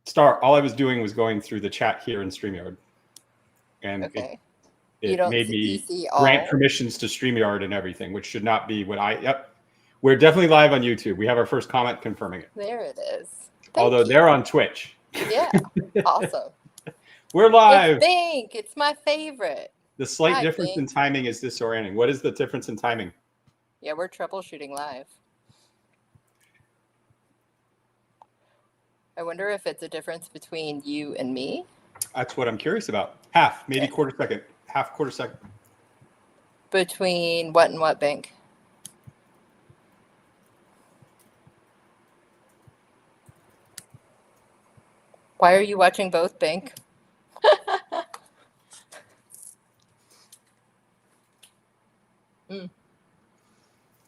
Starr, all I was doing was going through the chat here in StreamYard. And Okay. it made me grant permissions to StreamYard and everything, which should not be what yep. We're definitely live on YouTube. We have our first comment confirming it. There it is. Although they're on Twitch. Yeah. Awesome. We're live. It's my favorite. The slight difference in timing is disorienting. What is the difference in timing? Yeah, we're troubleshooting live. I wonder if it's a difference between you and me. That's what I'm curious about. Half, maybe quarter second. Half quarter second. Between what and what, Bank? Why are you watching both, Bank?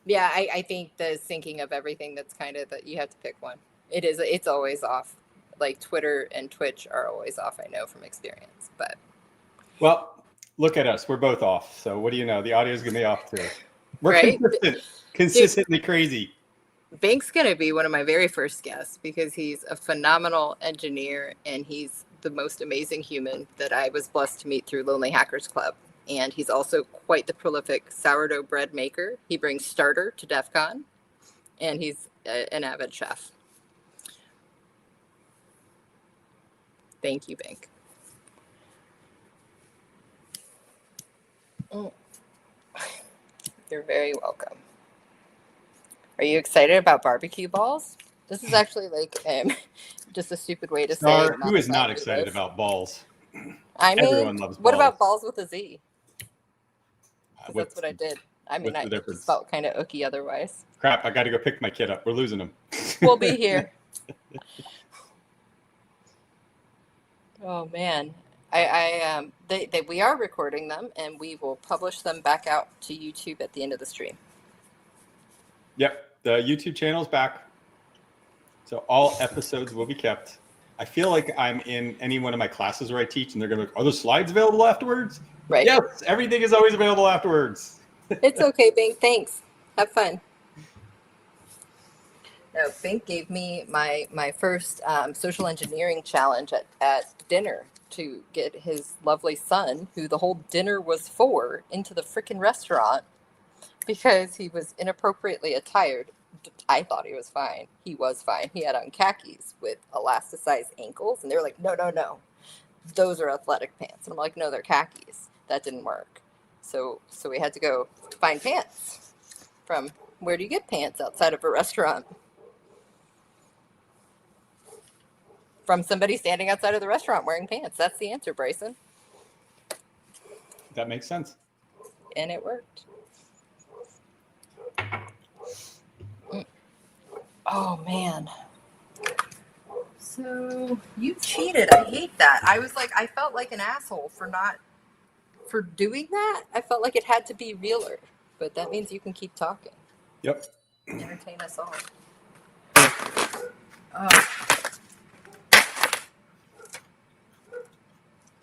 Yeah, I think the syncing of everything, that's kind of that you have to pick one. It's always off. Like Twitter and Twitch are always off, I know from experience. But well, look at us. We're both off. So what do you know? The audio is going to be off too. We're right? consistently crazy. Bank's going to be one of my very first guests because he's a phenomenal engineer and he's the most amazing human that I was blessed to meet through Lonely Hackers Club. And he's also quite the prolific sourdough bread maker. He brings starter to DEF CON, and he's an avid chef. Thank you, Bank. You're very welcome. Are you excited about barbecue balls? This is actually like just a stupid way to say. Who is not excited about balls? I mean, everyone loves balls. What about balls with a Z? That's what I did. I mean, I just felt kind of ooky otherwise. Crap, I got to go pick my kid up. We're losing him. We'll be here. Oh, man. We are recording them, and we will publish them back out to YouTube at the end of the stream. Yep, the YouTube channel's back. So all episodes will be kept. I feel like I'm in any one of my classes where I teach, and they're going to be, are the slides available afterwards? Right. Yes, everything is always available afterwards. It's okay, Bink. Thanks. Have fun. No, Bink gave me my first social engineering challenge at dinner to get his lovely son, who the whole dinner was for, into the freaking restaurant because he was inappropriately attired. I thought he was fine. He was fine. He had on khakis with elasticized ankles, and they were like, no. Those are athletic pants. And I'm like, no, they're khakis. That didn't work. So we had to go find pants from, where do you get pants outside of a restaurant? From somebody standing outside of the restaurant wearing pants. That's the answer, Bryson. That makes sense. And it worked. Oh, man. So you cheated. I hate that. I felt like an asshole for doing that. I felt like it had to be realer, but that means you can keep talking. Yep. Entertain us all. Oh.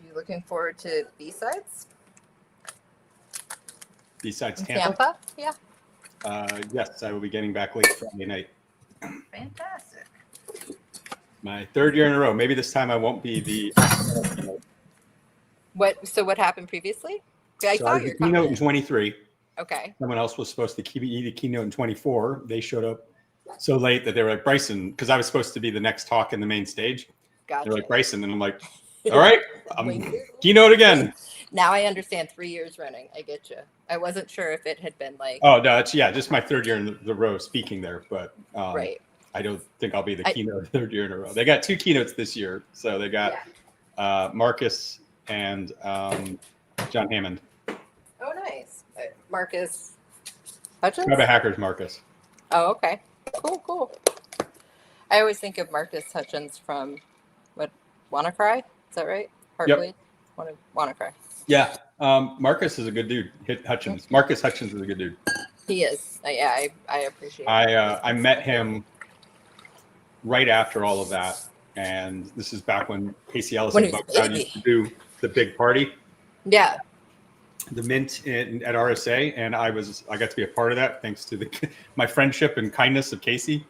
You looking forward to B-sides? B-sides Tampa? Yeah. Yes, I will be getting back late Friday night. Fantastic. My third year in a row. Maybe this time I won't be the. What happened previously? I saw your keynote in 23. Okay. Someone else was supposed to be the keynote in 24. They showed up so late that they were like, Bryson, because I was supposed to be the next talk in the main stage. Gotcha. They're like, Bryson, and I'm like, all right, keynote again. Now I understand 3 years running. I get you. I wasn't sure if it had been like. Oh no, it's just my third year in the row speaking there, but right. I don't think I'll be the keynote third year in a row. They got 2 keynotes this year, so they got Marcus and John Hammond. Oh, nice. Marcus Hutchins? Web Hackers Marcus. Oh, okay. Cool. I always think of Marcus Hutchins from WannaCry? Is that right? Heartbleed? Yep. WannaCry. Yeah. Marcus is a good dude. Hutchins. Marcus Hutchins is a good dude. He is. I appreciate it. I met him right after all of that. And this is back when Casey Ellis and Buck used to do the big party. Yeah. The Mint at RSA. And I got to be a part of that thanks to my friendship and kindness of Casey.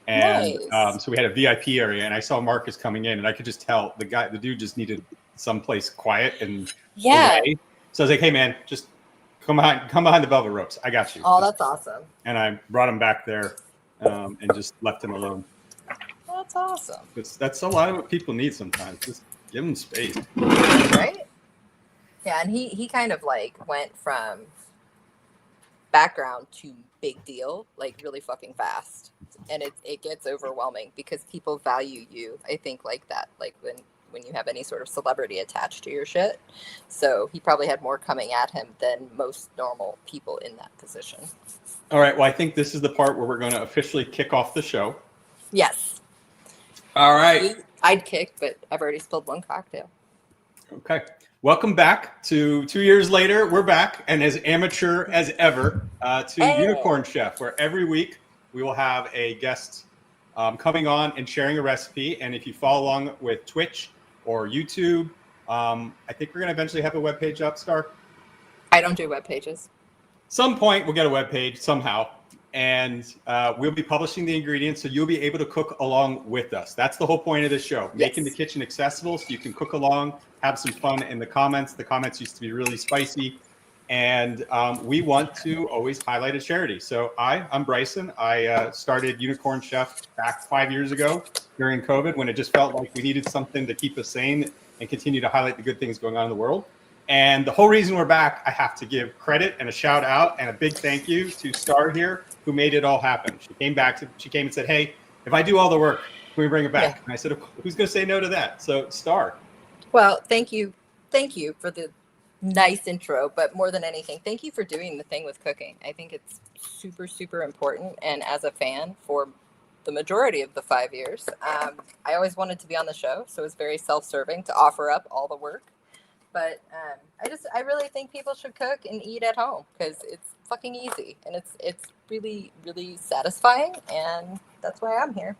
And Nice. so we had a VIP area, and I saw Marcus coming in, and I could just tell the dude just needed someplace quiet and Yeah. away. So I was like, "Hey, man, just come behind the velvet ropes. I got you." Oh, that's awesome. And I brought him back there and just left him alone. That's awesome. That's a lot of what people need sometimes. Just give them space. Right? Yeah, and he kind of like went from background to big deal like really fucking fast, and it gets overwhelming because people value you, I think, like that, like when you have any sort of celebrity attached to your shit. So he probably had more coming at him than most normal people in that position. All right, well, I think this is the part where we're going to officially kick off the show. Yes. All right. I'd kick, but I've already spilled one cocktail. Okay. Welcome back to 2 years later. We're back and as amateur as ever to Unicorn Chef, where every week we will have a guest coming on and sharing a recipe. And if you follow along with Twitch or YouTube, I think we're going to eventually have a webpage up, Starr. I don't do web pages. Some point we'll get a webpage somehow, and we'll be publishing the ingredients, so you'll be able to cook along with us. That's the whole point of this show, Yes. Making the kitchen accessible so you can cook along, have some fun in the comments. The comments used to be really spicy, and we want to always highlight a charity. So I'm Bryson. I started Unicorn Chef back 5 years ago during COVID, when it just felt like we needed something to keep us sane and continue to highlight the good things going on in the world. And the whole reason we're back, I have to give credit and a shout out and a big thank you to Starr here, who made it all happen. She came and said, "Hey, if I do all the work, can we bring it back?" Yeah. And I said, "Who's going to say no to that?" So Starr. Well, thank you for the nice intro, but more than anything, thank you for doing the thing with cooking. I think it's super, super important. And as a fan for the majority of the 5 years, I always wanted to be on the show. So it was very self-serving to offer up all the work. But I really think people should cook and eat at home because it's fucking easy and it's really, really satisfying. And that's why I'm here.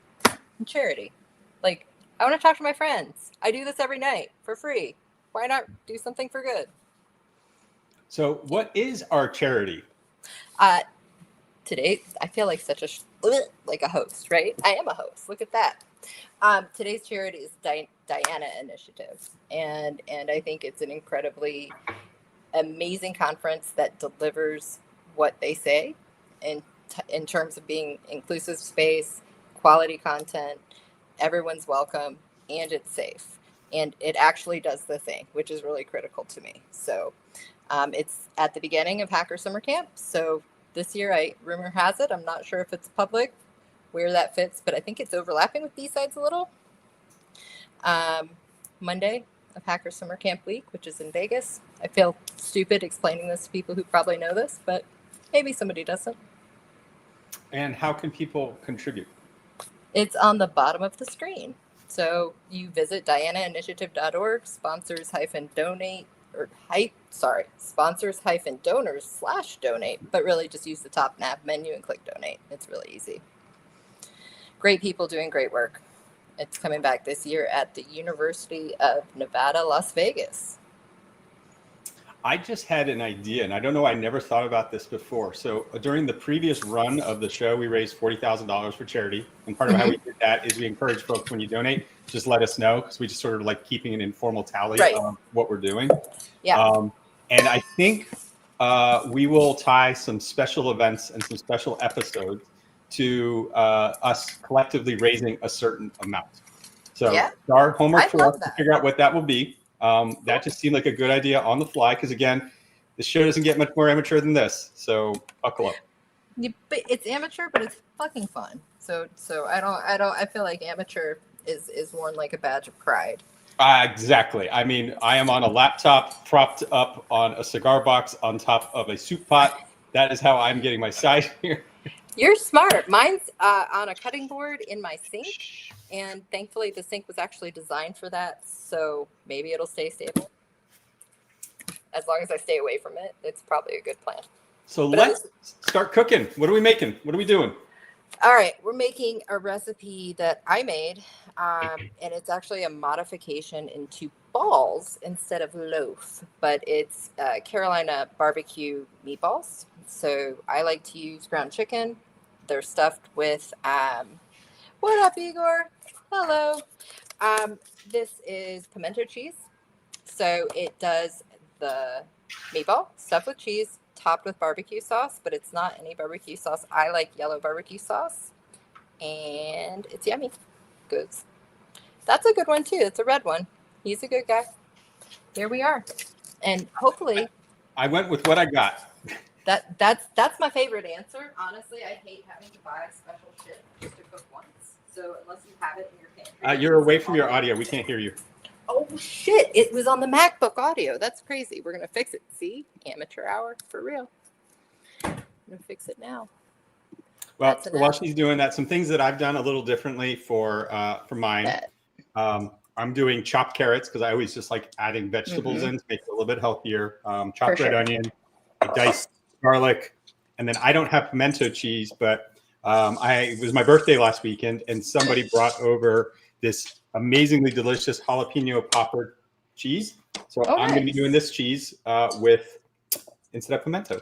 And charity. Like, I want to talk to my friends. I do this every night for free. Why not do something for good? So what is our charity? Today, I feel like like a host, right? I am a host. Look at that. Today's charity is Diana Initiative, and I think it's an incredibly amazing conference that delivers what they say in terms of being inclusive space, quality content, everyone's welcome, and it's safe. And it actually does the thing, which is really critical to me. So it's at the beginning of Hacker Summer Camp. So this year, rumor has it, I'm not sure if it's public, where that fits, but I think it's overlapping with B-Sides a little. Monday of Hacker Summer Camp Week, which is in Vegas. I feel stupid explaining this to people who probably know this, but maybe somebody doesn't. And how can people contribute? It's on the bottom of the screen. So you visit dianainitiative.org, sponsors-donors/donate, but really just use the top nav menu and click donate. It's really easy. Great people doing great work. It's coming back this year at the University of Nevada, Las Vegas. I just had an idea, and I don't know, I never thought about this before. So during the previous run of the show, we raised $40,000 for charity. And part of how we did that is we encourage folks, when you donate, just let us know, because we just sort of like keeping an informal tally of what we're doing. Yeah. And I think we will tie some special events and some special episodes to us collectively raising a certain amount. So our homework for us to figure out what that will be. That just seemed like a good idea on the fly, because again, the show doesn't get much more amateur than this. So buckle up. But it's amateur, but it's fucking fun. So I feel like amateur is worn like a badge of pride. Exactly. I mean, I am on a laptop propped up on a cigar box on top of a soup pot. That is how I'm getting my side here. You're smart. Mine's on a cutting board in my sink, and thankfully the sink was actually designed for that, so maybe it'll stay stable. As long as I stay away from it, it's probably a good plan. So let's start cooking. What are we making? What are we doing? All right, we're making a recipe that I made, and it's actually a modification into balls instead of loaf, but it's Carolina barbecue meatballs. So I like to use ground chicken. They're stuffed with What up, Igor? Hello. This is pimento cheese. So it does the meatball stuffed with cheese, topped with barbecue sauce, but it's not any barbecue sauce. I like yellow barbecue sauce, and it's yummy. Goods. That's a good one too. It's a red one. He's a good guy. Here we are, and hopefully, I went with what I got. that's my favorite answer. Honestly, I hate having to buy special shit just to cook once. So unless you have it in your pantry, You're away from your audio. We can't hear you. Oh shit! It was on the MacBook audio. That's crazy. We're gonna fix it. See, amateur hour for real. I'm gonna fix it now. Well, while she's doing that, some things that I've done a little differently for mine. I'm doing chopped carrots because I always just like adding vegetables in to make it a little bit healthier. Chopped red onion, diced garlic, and then I don't have pimento cheese, but it was my birthday last weekend, and somebody brought over this amazingly delicious jalapeno popper cheese. So I'm going to be doing this cheese instead of pimento.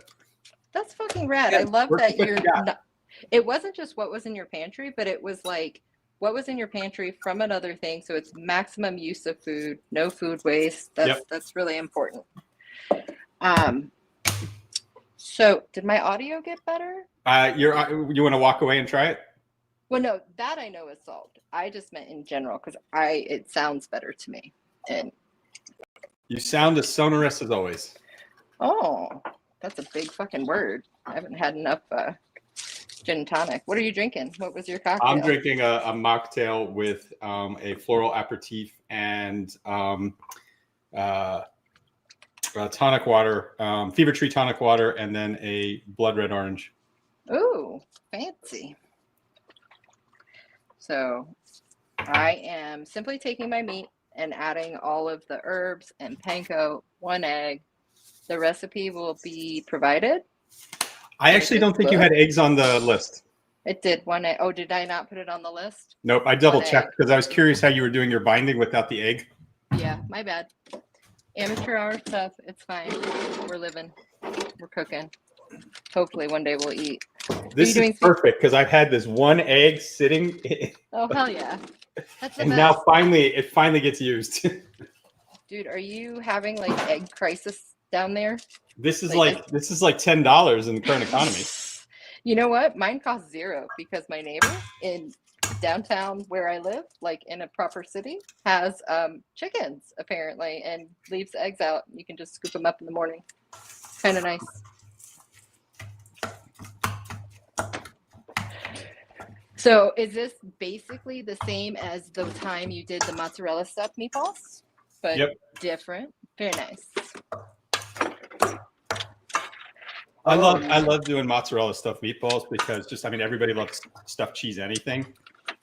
That's fucking rad. Yeah, I love that you're not, it wasn't just what was in your pantry, but it was like what was in your pantry from another thing. So it's maximum use of food, no food waste. That's really important. So did my audio get better? You want to walk away and try it? Well, no, that I know is solved. I just meant in general because it sounds better to me. And you sound as sonorous as always. Oh, that's a big fucking word. I haven't had enough gin and tonic. What are you drinking? What was your cocktail? I'm drinking a mocktail with a floral aperitif and tonic water, Fever Tree tonic water, and then a blood red orange. Ooh, fancy. So I am simply taking my meat and adding all of the herbs and panko, 1 egg. The recipe will be provided. I actually don't think you had eggs on the list. It did 1 egg. Oh, did I not put it on the list? Nope, I double checked because I was curious how you were doing your binding without the egg. Yeah, my bad. Amateur hour stuff. It's fine. We're living. We're cooking. Hopefully one day we'll eat. This is perfect because I've had this 1 egg sitting. Oh, hell yeah. That's the and best. now it finally gets used. Dude, are you having like egg crisis down there? This is like $10 in the current economy. You know what? Mine costs $0 because my neighbor in downtown where I live, like in a proper city, has chickens apparently and leaves the eggs out. You can just scoop them up in the morning. Kind of nice. So is this basically the same as the time you did the mozzarella stuffed meatballs, but different? Very nice. I love doing mozzarella stuffed meatballs because everybody loves stuffed cheese anything,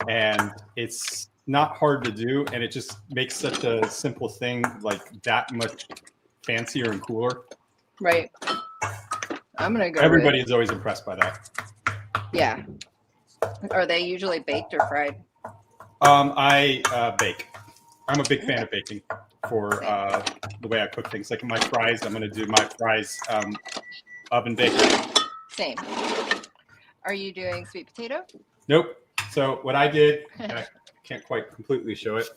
and it's not hard to do, and it just makes such a simple thing like that much fancier and cooler. Right. I'm gonna go. Everybody is always impressed by that. Yeah. Are they usually baked or fried? I bake. I'm a big fan of baking for the way I cook things. Like my fries, I'm going to do my fries oven baked. Same. Are you doing sweet potato? Nope. So what I did, and I can't quite completely show it.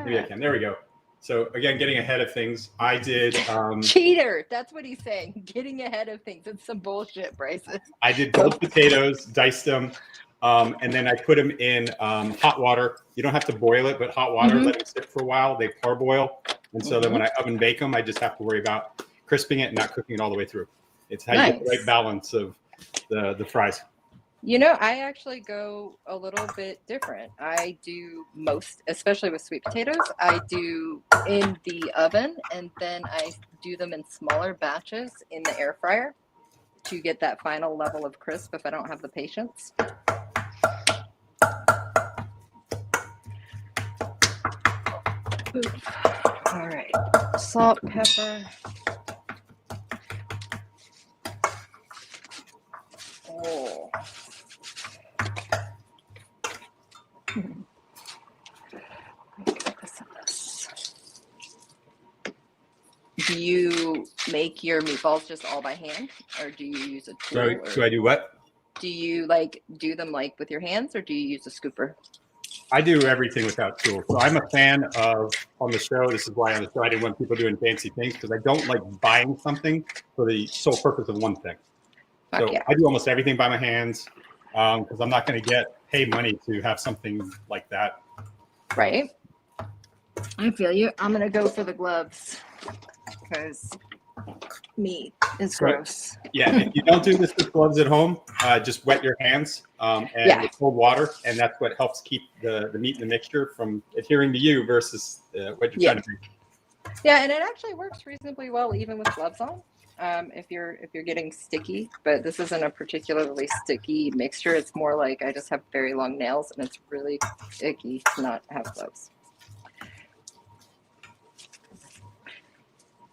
Maybe I can. There we go. So again, getting ahead of things, I did. Cheater. That's what he's saying. Getting ahead of things. It's some bullshit, Bryson. I did gold potatoes, diced them. And then I put them in hot water. You don't have to boil it, but hot water, let them sit for a while. They parboil. And so then when I oven bake them, I just have to worry about crisping it and not cooking it all the way through. It's how you get the right balance of the fries. You know, I actually go a little bit different. I do most, especially with sweet potatoes, I do in the oven, and then I do them in smaller batches in the air fryer to get that final level of crisp if I don't have the patience. Oof. All right, salt, pepper. Oh. Do you make your meatballs just all by hand, or do you use a tool? Do I do what? Do you like do them like with your hands, or do you use a scooper? I do everything without tools. So I'm a fan of, on the show, this is why on the show I didn't want people doing fancy things, because I don't like buying something for the sole purpose of one thing. Fuck So yeah. I do almost everything by my hands, because I'm not going to pay money to have something like that. Right. I feel you. I'm going to go for the gloves because meat is gross. Yeah, if you don't do this with gloves at home, just wet your hands with cold water, and that's what helps keep the meat in the mixture from adhering to you versus what you're trying to do. Yeah, and it actually works reasonably well even with gloves on. If you're getting sticky, but this isn't a particularly sticky mixture. It's more like I just have very long nails, and it's really icky to not have gloves.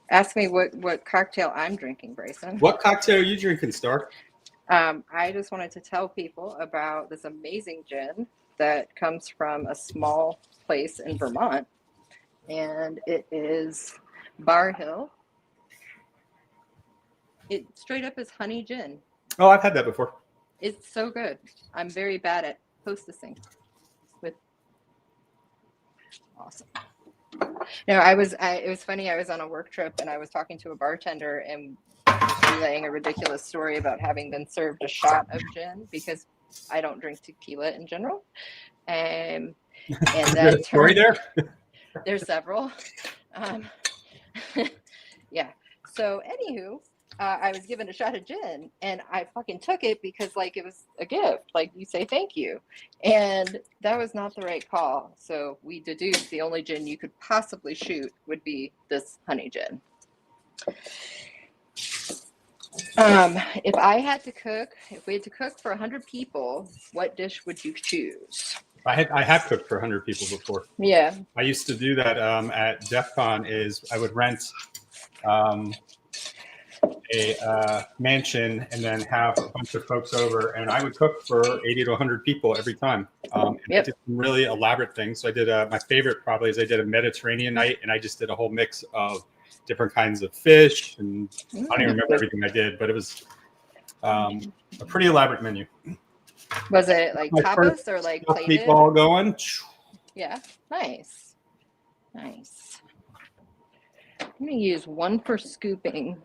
Ask me what cocktail I'm drinking, Bryson. What cocktail are you drinking, Starr? I just wanted to tell people about this amazing gin that comes from a small place in Vermont, and it is Bar Hill. It straight up is honey gin. Oh, I've had that before. It's so good. I'm very bad at hostessing with awesome. No, it was funny. I was on a work trip and I was talking to a bartender and was relaying a ridiculous story about having been served a shot of gin because I don't drink tequila in general. And that story there? There's several. Yeah. So anywho, I was given a shot of gin and I fucking took it because like it was a gift, like you say thank you, and that was not the right call. So we deduced the only gin you could possibly shoot would be this honey gin. If we had to cook for 100 people, what dish would you choose? I have cooked for 100 people before. Yeah. I used to do that at DEF CON. Is I would rent a mansion and then have a bunch of folks over, and I would cook for 80 to 100 people every time. I did some really elaborate things. So I did my favorite probably is I did a Mediterranean night, and I just did a whole mix of different kinds of fish, and I don't even remember everything I did, but it was a pretty elaborate menu. Was it like tapas or like plated? Meatball going. Yeah, nice. I'm gonna use one for scooping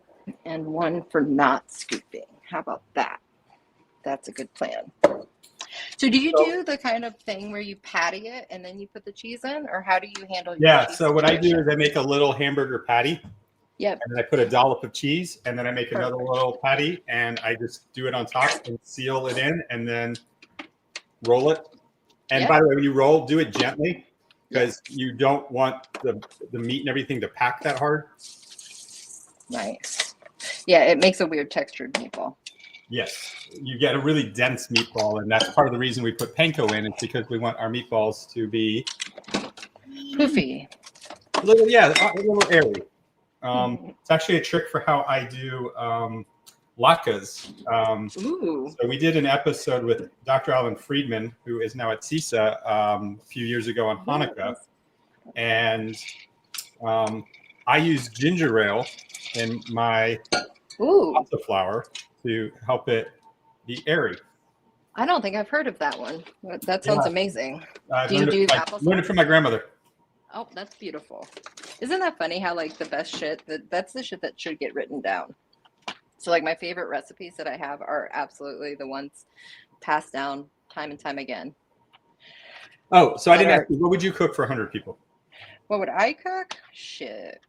and one for not scooping. How about that? That's a good plan. So do you do the kind of thing where you patty it and then you put the cheese in, or how do you handle your cheese So what situation? I do is I make a little hamburger patty. Yep. And then I put a dollop of cheese, and then I make another little patty, and I just do it on top and seal it in, and then roll it. And by the way, when you roll, do it gently because you don't want the meat and everything to pack that hard. Nice. Yeah, it makes a weird textured meatball. Yes, you get a really dense meatball, and that's part of the reason we put panko in. It's because we want our meatballs to be poofy, a little airy. It's actually a trick for how I do latkes. So we did an episode with Dr. Alan Friedman, who is now at CISA, a few years ago on Hanukkah, and I use ginger ale in my pasta flour to help it be airy. I don't think I've heard of that one. That sounds amazing. Do you do applesauce? I learned it from my grandmother. Oh, that's beautiful. Isn't that funny how like the best shit, that's the shit that should get written down. So like my favorite recipes that I have are absolutely the ones passed down time and time again. Oh, so I didn't ask you, what would you cook for 100 people? What would I cook? Shit.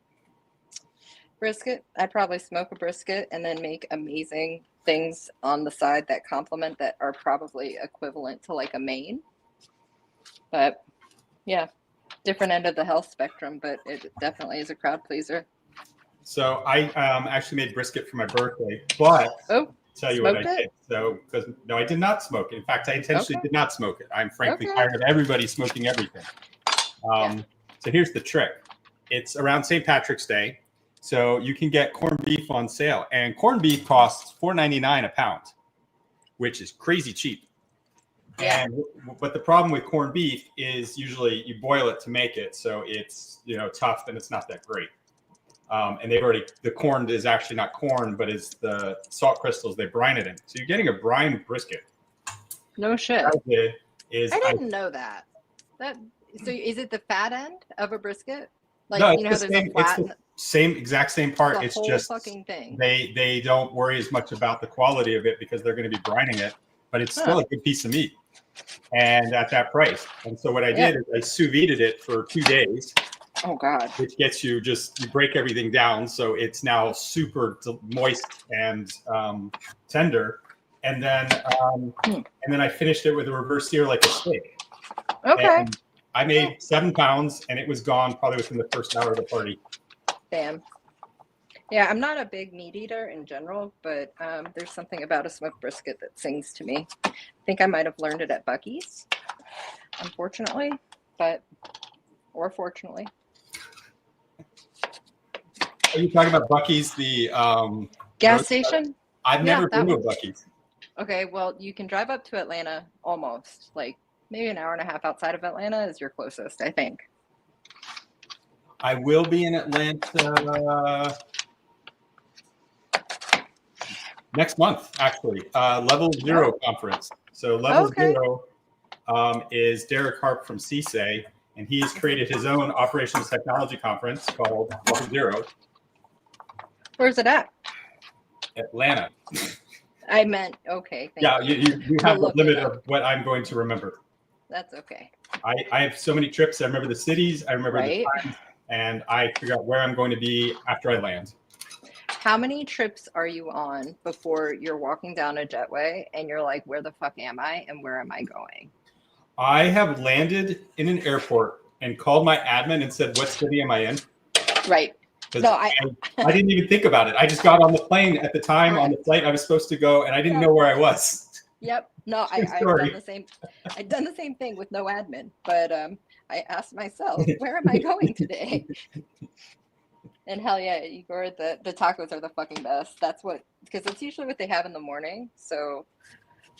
Brisket. I'd probably smoke a brisket and then make amazing things on the side that complement that are probably equivalent to like a main. But yeah, different end of the health spectrum, but it definitely is a crowd pleaser. So I actually made brisket for my birthday, but I'll tell you what I did. So, no, I did not smoke it. In fact, I intentionally did not smoke it. I'm frankly tired of everybody smoking everything. So here's the trick. It's around St. Patrick's Day. So you can get corned beef on sale, and corned beef costs $4.99 a pound, which is crazy cheap. Yeah. But the problem with corned beef is usually you boil it to make it, so it's tough and it's not that great. And the corn is actually not corn, but it's the salt crystals they brine it in. So you're getting a brine brisket, No shit. What I did is I didn't know that. So is it the fat end of a brisket? Like, no, you know, it's how the there's same. a flat. It's the exact same part. The It's whole just fucking thing. they don't worry as much about the quality of it because they're going to be brining it, but it's still a good piece of meat, and at that price. And so what I did is I sous vide'd it for 2 days. Oh God! Which gets you break everything down, so it's now super moist and tender. And then I finished it with a reverse sear like a steak. Okay. And I made 7 pounds, and it was gone probably within the first hour of the party. Damn. Yeah, I'm not a big meat eater in general, but there's something about a smoked brisket that sings to me. I think I might have learned it at Buc-ee's, unfortunately, or fortunately. Are you talking about Buc-ee's, the gas station? I've never been to a Buc-ee's. Okay, well, you can drive up to Atlanta almost, like maybe an hour and a half outside of Atlanta is your closest, I think. I will be in Atlanta next month, actually. Level Zero conference. So Level Zero is Derek Harp from CSA, and he's created his own operations technology conference called Level Zero. Where's it at? Atlanta. I meant, okay. Thank you. You have the limit of what I'm going to remember. That's okay. I have so many trips. I remember the cities. I remember the times. And I figure out where I'm going to be after I land. How many trips are you on before you're walking down a jetway and you're like, where the fuck am I and where am I going? I have landed in an airport and called my admin and said, what city am I in? Right. No, I didn't even think about it. I just got on the plane at the time on the flight I was supposed to go, and I didn't know where I was. Yep. No, I've done the same. I've done the same thing with no admin, but I asked myself, where am I going today? And hell yeah, Igor, the tacos are the fucking best. That's what, because it's usually what they have in the morning. So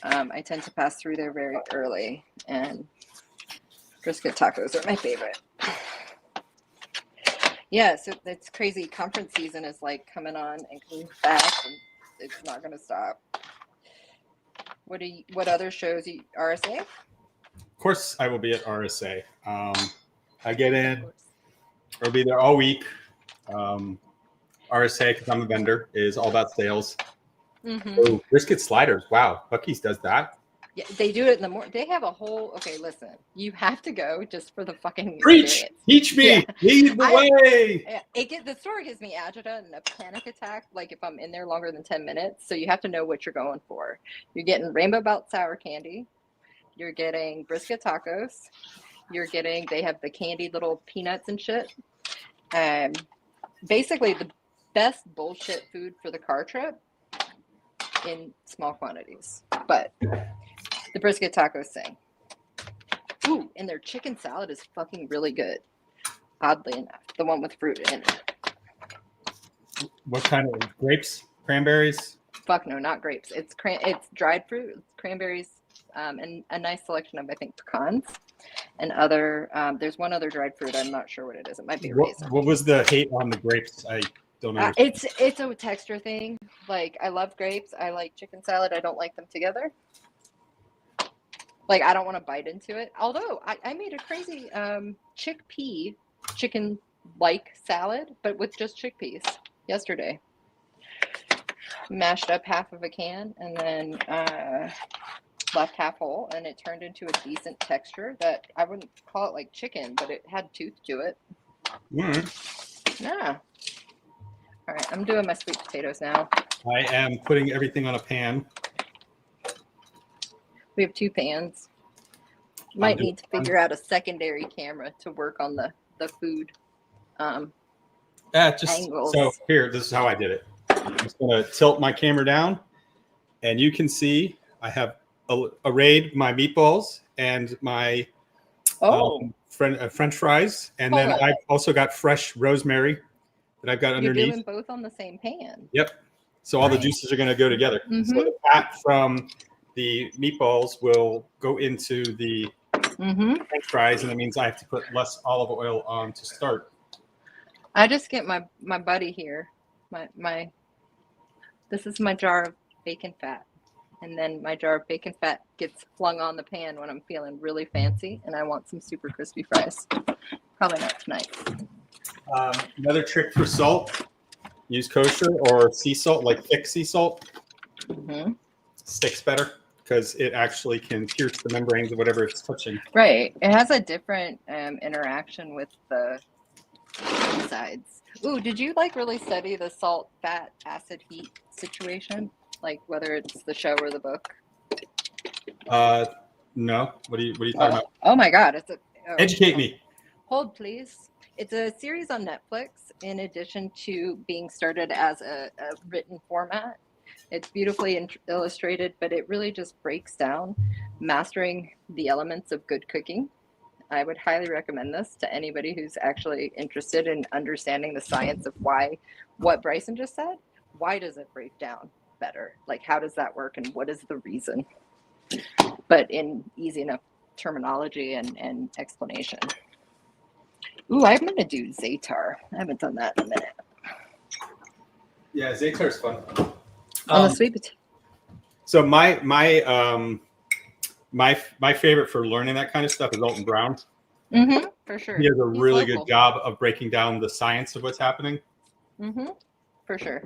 I tend to pass through there very early, and brisket tacos are my favorite. Yeah, so it's crazy. Conference season is like coming on and coming fast, and it's not going to stop. What other shows? RSA? Of course, I will be at RSA. I get in. I'll be there all week. RSA, because I'm a vendor, is all about sales. Mm-hmm. Oh, brisket sliders. Wow, Buc-ee's does that. Yeah, they do it in the morning. They have a whole. Okay, listen. You have to go just for the fucking preach. Experience. Teach me. Lead the way. The story gives me agita and a panic attack. Like if I'm in there longer than 10 minutes. So you have to know what you're going for. You're getting rainbow belt sour candy. You're getting brisket tacos. They have the candied little peanuts and shit. Basically the best bullshit food for the car trip in small quantities. But the brisket tacos sing. Ooh, and their chicken salad is fucking really good. Oddly enough, the one with fruit in it. What kind of grapes? Cranberries? Fuck no, not grapes. It's dried fruit, it's cranberries, and a nice selection of, I think, pecans and other. There's one other dried fruit. I'm not sure what it is. It might be raisin. What was the hate on the grapes? I don't know. It's a texture thing. Like I love grapes. I like chicken salad. I don't like them together. Like I don't want to bite into it. Although I made a crazy chickpea chicken like salad, but with just chickpeas yesterday. Mashed up half of a can and then left half whole, and it turned into a decent texture that I wouldn't call it like chicken, but it had tooth to it. Yeah. All right, I'm doing my sweet potatoes now. I am putting everything on a pan. We have 2 pans. Might need to figure out a secondary camera to work on the food angles. So here, this is how I did it. I'm just going to tilt my camera down, and you can see I have arrayed my meatballs and my French fries, and then I've also got fresh rosemary that I've got underneath. You're doing both on the same pan. Yep. So all the juices are going to go together. Mm-hmm. So the fat from the meatballs will go into the French fries, and that means I have to put less olive oil on to start. I just get my buddy here. This is my jar of bacon fat. and then my jar of bacon fat gets flung on the pan when I'm feeling really fancy and I want some super crispy fries. Probably not tonight. Another trick for salt: use kosher or sea salt, like thick sea salt. Mm-hmm. Sticks better because it actually can pierce the membranes of whatever it's touching. Right. It has a different interaction with the insides. Ooh, did you like really study the salt, fat, acid, heat situation? Like whether it's the show or the book? No. What are you talking about? Oh my God! Educate me. Hold, please. It's a series on Netflix. In addition to being started as a written format, it's beautifully illustrated, but it really just breaks down mastering the elements of good cooking. I would highly recommend this to anybody who's actually interested in understanding the science of what Bryson just said. Why does it break down better? Like, how does that work and what is the reason? But in easy enough terminology and explanation. Ooh, I'm going to do za'atar. I haven't done that in a minute. Yeah, za'atar's fun. On the sweet potato. So my favorite for learning that kind of stuff is Alton Brown. Mm-hmm, for sure. He does a really good job of breaking down the science of what's happening. Mm-hmm, for sure.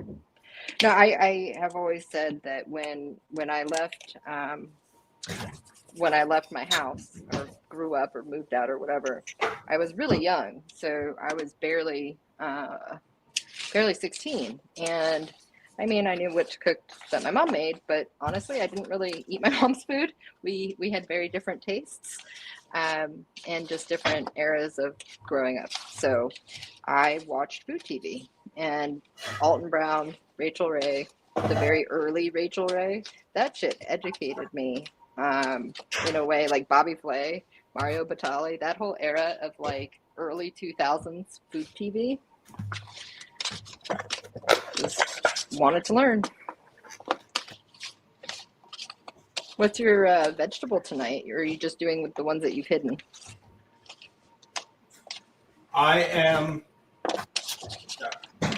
No, I have always said that when I left my house or grew up or moved out or whatever, I was really young. So I was barely 16. And I mean, I knew what to cook that my mom made, but honestly, I didn't really eat my mom's food. We had very different tastes and just different eras of growing up. So I watched food TV and Alton Brown, Rachel Ray, the very early Rachel Ray, that shit educated me in a way, like Bobby Flay, Mario Batali, that whole era of like early 2000s food TV. Just wanted to learn. What's your vegetable tonight? Or are you just doing with the ones that you've hidden? I am. My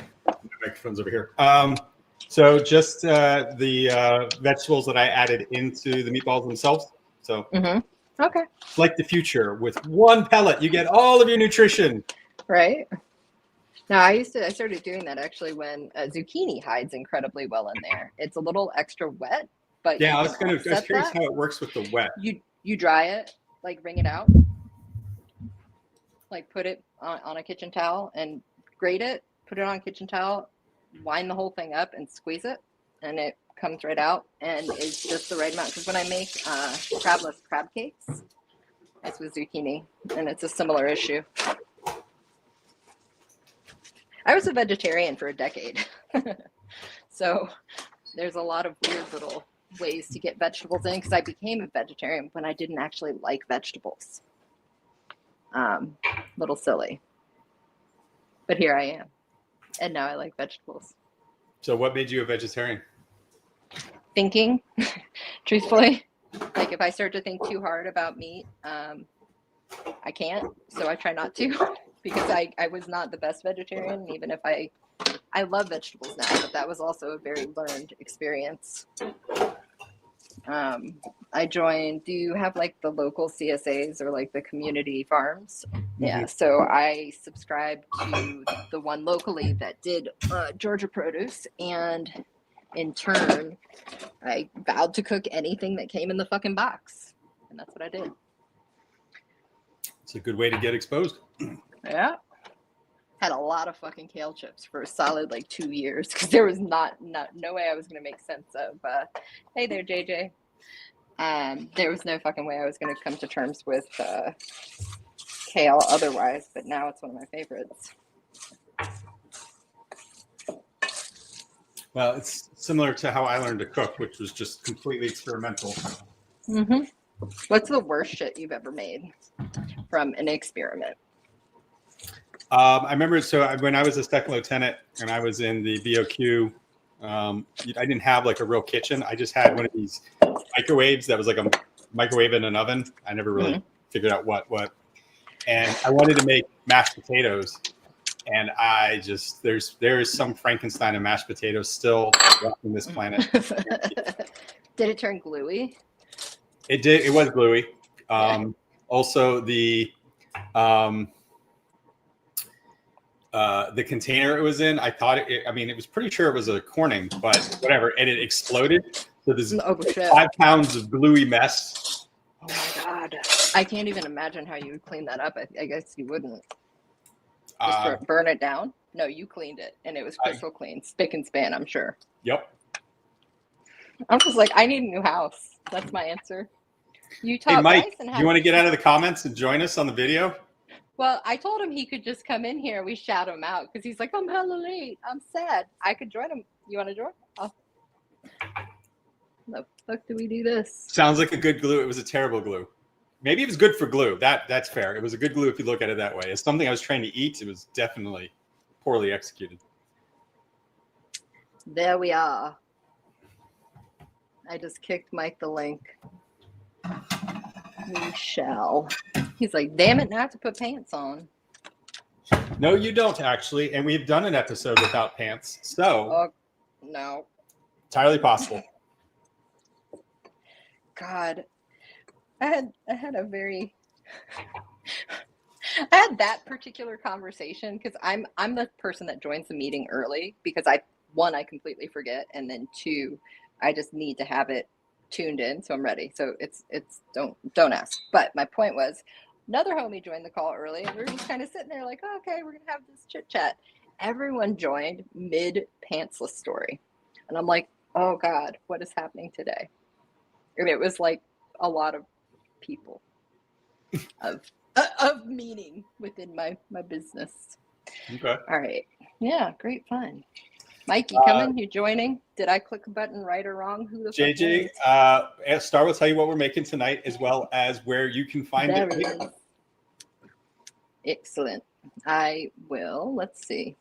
microphone's over here. So just the vegetables that I added into the meatballs themselves. So Okay. It's like the future. With one pellet, you get all of your nutrition. Right. No, I started doing that actually when zucchini hides incredibly well in there. It's a little extra wet, but yeah, I was curious that. how it works with the wet. You dry it, like wring it out, like put it on a kitchen towel and grate it, put it on a kitchen towel, wind the whole thing up and squeeze it, and it comes right out and it's just the right amount. Because when I make crabless crab cakes, it's with zucchini, and it's a similar issue. I was a vegetarian for a decade. So there's a lot of weird little ways to get vegetables in because I became a vegetarian when I didn't actually like vegetables. Little silly. But here I am. And now I like vegetables. So what made you a vegetarian? Thinking, truthfully. Like if I start to think too hard about meat, I can't. So I try not to. Because I was not the best vegetarian, even if I love vegetables now, but that was also a very learned experience. I joined, do you have like the local CSAs or like the community farms? Mm-hmm. Yeah, so I subscribed to the one locally that did Georgia produce, and in turn, I vowed to cook anything that came in the fucking box, and that's what I did. It's a good way to get exposed. Yeah. Had a lot of fucking kale chips for a solid like 2 years because there was no way I was going to make sense of, hey there, JJ. There was no fucking way I was going to come to terms with kale otherwise, but now it's one of my favorites. Well, it's similar to how I learned to cook, which was just completely experimental. Mm-hmm. What's the worst shit you've ever made from an experiment? I remember, when I was a second lieutenant and I was in the BOQ, I didn't have like a real kitchen. I just had one of these microwaves that was like a microwave in an oven. I never really figured out what. And I wanted to make mashed potatoes. And there is some Frankenstein of mashed potatoes still walking this planet. Did it turn gluey? It did. It was gluey. Yeah. Also, the container it was in, I thought I mean, it was pretty sure it was a Corning, but whatever. And it exploded. So there's Oh, shit. 5 pounds of gluey mess. Oh my God. I can't even imagine how you would clean that up. I guess you wouldn't. Just burn it down? No, you cleaned it, and it was crystal clean. Spick and span, I'm sure. Yep. I'm just like, I need a new house. That's my answer. You taught Hey, Mike, Bryson do you want to get out of the comments and join us on the video? Well, I told him he could just come in here. We shout him out because he's like, I'm hella late. I'm sad. I could join him. You want to join? Oh. The fuck do we do this? Sounds like a good glue. It was a terrible glue. Maybe it was good for glue. That's fair. It was a good glue if you look at it that way. It's something I was trying to eat. It was definitely poorly executed. There we are. I just kicked Mike the link. We shall. He's like, damn it, now I have to put pants on. No, you don't actually. And we've done an episode without pants. So, no. Entirely possible. God. I had a very I had that particular conversation because I'm the person that joins the meeting early because I completely forget, and then 2, I just need to have it tuned in so I'm ready. So it's don't ask. But my point was, another homie joined the call early, and we were just kind of sitting there like, oh, okay, we're gonna have this chit chat. Everyone joined mid pantsless story, and I'm like, oh God, what is happening today? And it was like a lot of people of meaning within my business. Okay. All right. Yeah, great fun. Mike, you coming? You joining? Did I click a button right or wrong? Who the JJ, Starr will tell you what we're making tonight, as well as where you can find there it. It is. Excellent. I will. Let's see.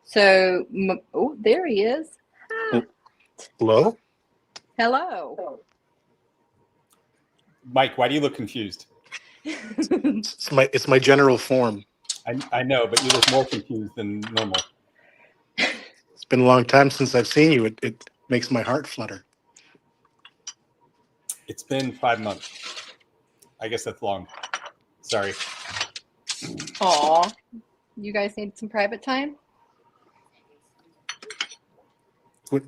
So, oh, there he is. Hi. Hello? Hello. Mike, why do you look confused? It's my general form. I know, but you look more confused than normal. It's been a long time since I've seen you. It makes my heart flutter. It's been 5 months. I guess that's long. Sorry. Aw. You guys need some private time? What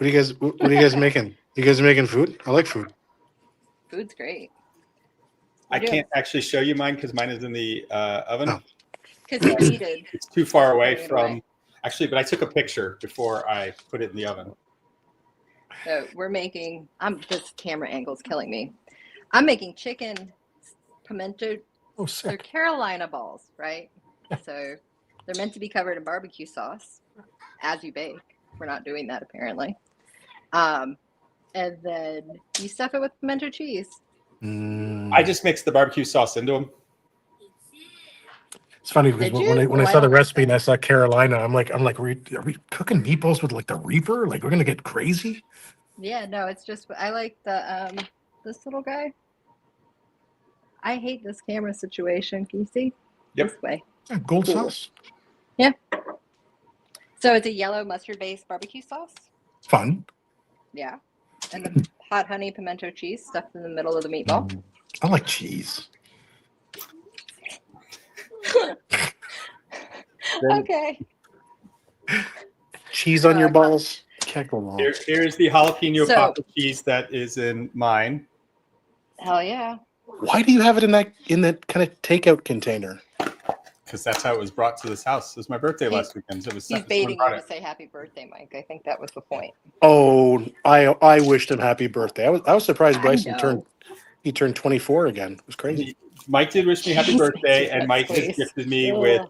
are you guys making? You guys making food? I like food. Food's great. I can't actually show you mine because mine is in the oven. Because he cheated. It's too far away from... Actually, but I took a picture before I put it in the oven. So we're making... this camera angle is killing me. I'm making chicken pimento. Oh, sick. They're Carolina balls, right? So they're meant to be covered in barbecue sauce as you bake. We're not doing that, apparently. And then you stuff it with pimento cheese. I just mixed the barbecue sauce into them. It's funny because when I saw the recipe and I saw Carolina, I'm like, are we cooking meatballs with like the Reaper? Like we're gonna get crazy? Yeah, no, it's just I like the this little guy. I hate this camera situation. Can you see? Yep. This way. Yeah, gold sauce. Yeah. So it's a yellow mustard-based barbecue sauce. Fun. Yeah. And the hot honey pimento cheese stuffed in the middle of the meatball. I like cheese. Okay. Cheese on your balls. Can't go wrong. Here's the jalapeno papa cheese that is in mine. Hell yeah. Why do you have it in that kind of takeout container? Because that's how it was brought to this house. It was my birthday last weekend. So it was he's baiting you to say happy birthday, Mike. I think that was the point. Oh, I wished him happy birthday. I was surprised Bryson turned 24 again. It was crazy. Mike did wish me happy birthday, and Mike has gifted me with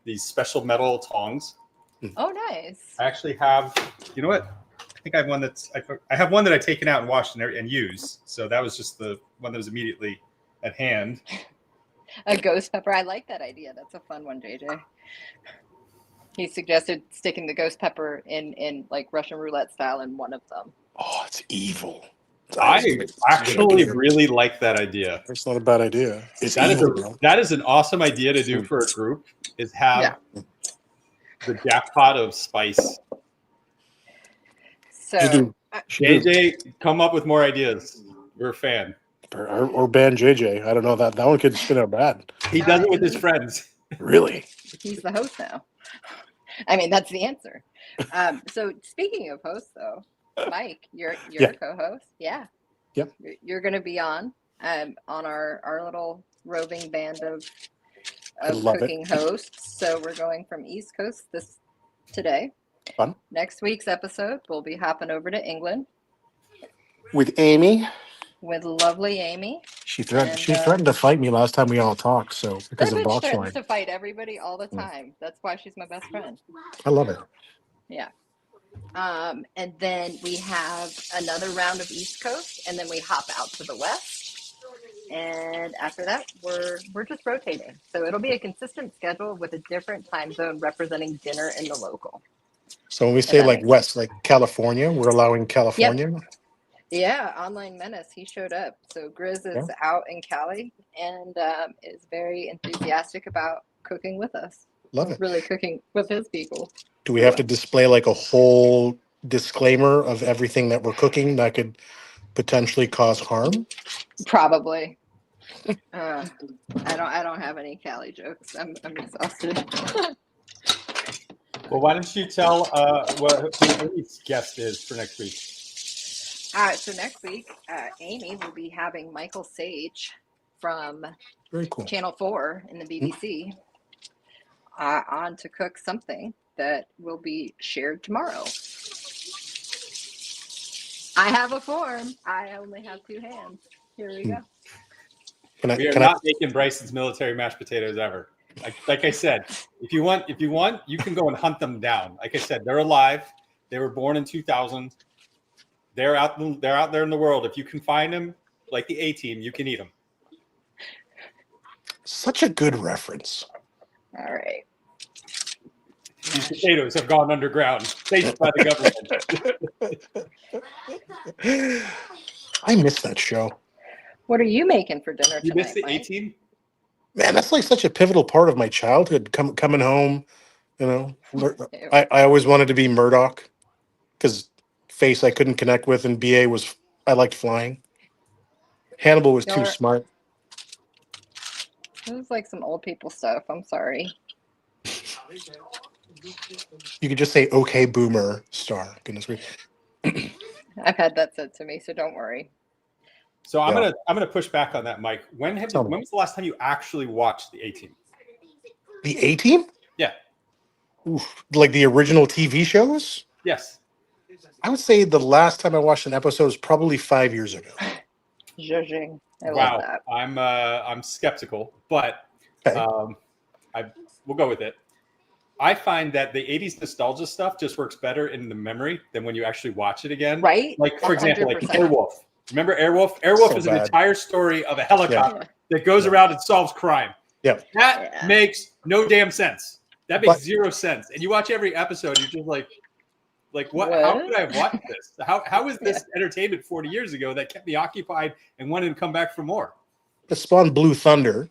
these special metal tongs. Oh, nice. I actually have, you know what? I think I have one I have one that I've taken out and washed and use. So that was just the one that was immediately at hand. A ghost pepper. I like that idea. That's a fun one, JJ. He suggested sticking the ghost pepper in like Russian roulette style in one of them. Oh, it's evil. I actually really like that idea. It's not a bad idea. That is an awesome idea to do for a group, is have the jackpot of spice. So JJ, come up with more ideas. We're a fan. Or ban JJ. I don't know, that one could spin out bad. He does it with his friends. Really? He's the host now. I mean, that's the answer. So speaking of hosts, though, Mike, you're Yeah. a co-host. Yeah. Yep. You're going to be on our little roving band of cooking hosts. So we're going from East Coast today. Fun. Next week's episode, we'll be hopping over to England With Amy. with lovely Amy. She threatened to fight me last time we all talked, so because That of bitch box threatens line. to fight everybody all the time. That's why she's my best friend. I love it. Yeah. And then we have another round of East Coast, and then we hop out to the West. And after that, we're just rotating. So it'll be a consistent schedule with a different time zone representing dinner in the local. So when we say like West, like California, we're allowing California. Yep. Yeah, Online Menace, he showed up. So Grizz is out in Cali and is very enthusiastic about cooking with us. Love it. Really cooking with his people. Do we have to display like a whole disclaimer of everything that we're cooking that could potentially cause harm? Probably. I don't have any Cali jokes. I'm exhausted. Well, why don't you tell what Amy's guest is for next week? So next week, Amy will be having Michael Sage from Very cool. Channel 4 in the BBC on to cook something that will be shared tomorrow. I have a form. I only have 2 hands. Here we go. We are not making Bryson's military mashed potatoes ever. Like I said, if you want, you can go and hunt them down. Like I said, they're alive. They were born in 2000. They're out there in the world. If you can find them, like the A-Team, you can eat them. Such a good reference. All right. These potatoes have gone underground, safe by the government. I miss that show. What are you making for dinner tonight? You miss the Mike? A-Team? Man, that's like such a pivotal part of my childhood. Coming home, you know, I always wanted to be Murdoch because face I couldn't connect with, and BA was I liked flying. Hannibal was too smart. This is like some old people stuff. I'm sorry. You could just say "Okay, Boomer," Starr. Goodness me. I've had that said to me, so don't worry. So I'm gonna push back on that, Mike. When was the last time you actually watched the A-Team? The A-Team? Yeah. Oof. Like the original TV shows? Yes. I would say the last time I watched an episode was probably 5 years ago. Judging. I love that. I'm skeptical, but Okay. we'll go with it. I find that the 80s nostalgia stuff just works better in the memory than when you actually watch it again. Right? Like, for example, like 100%. Airwolf. Remember Airwolf? Airwolf is an entire story of a helicopter that goes around and solves crime. Yeah. That makes no damn sense. That makes zero sense. And you watch every episode, you're just like what? How could I have watched this? How is this entertainment 40 years ago that kept me occupied and wanted to come back for more? It spawned Blue Thunder,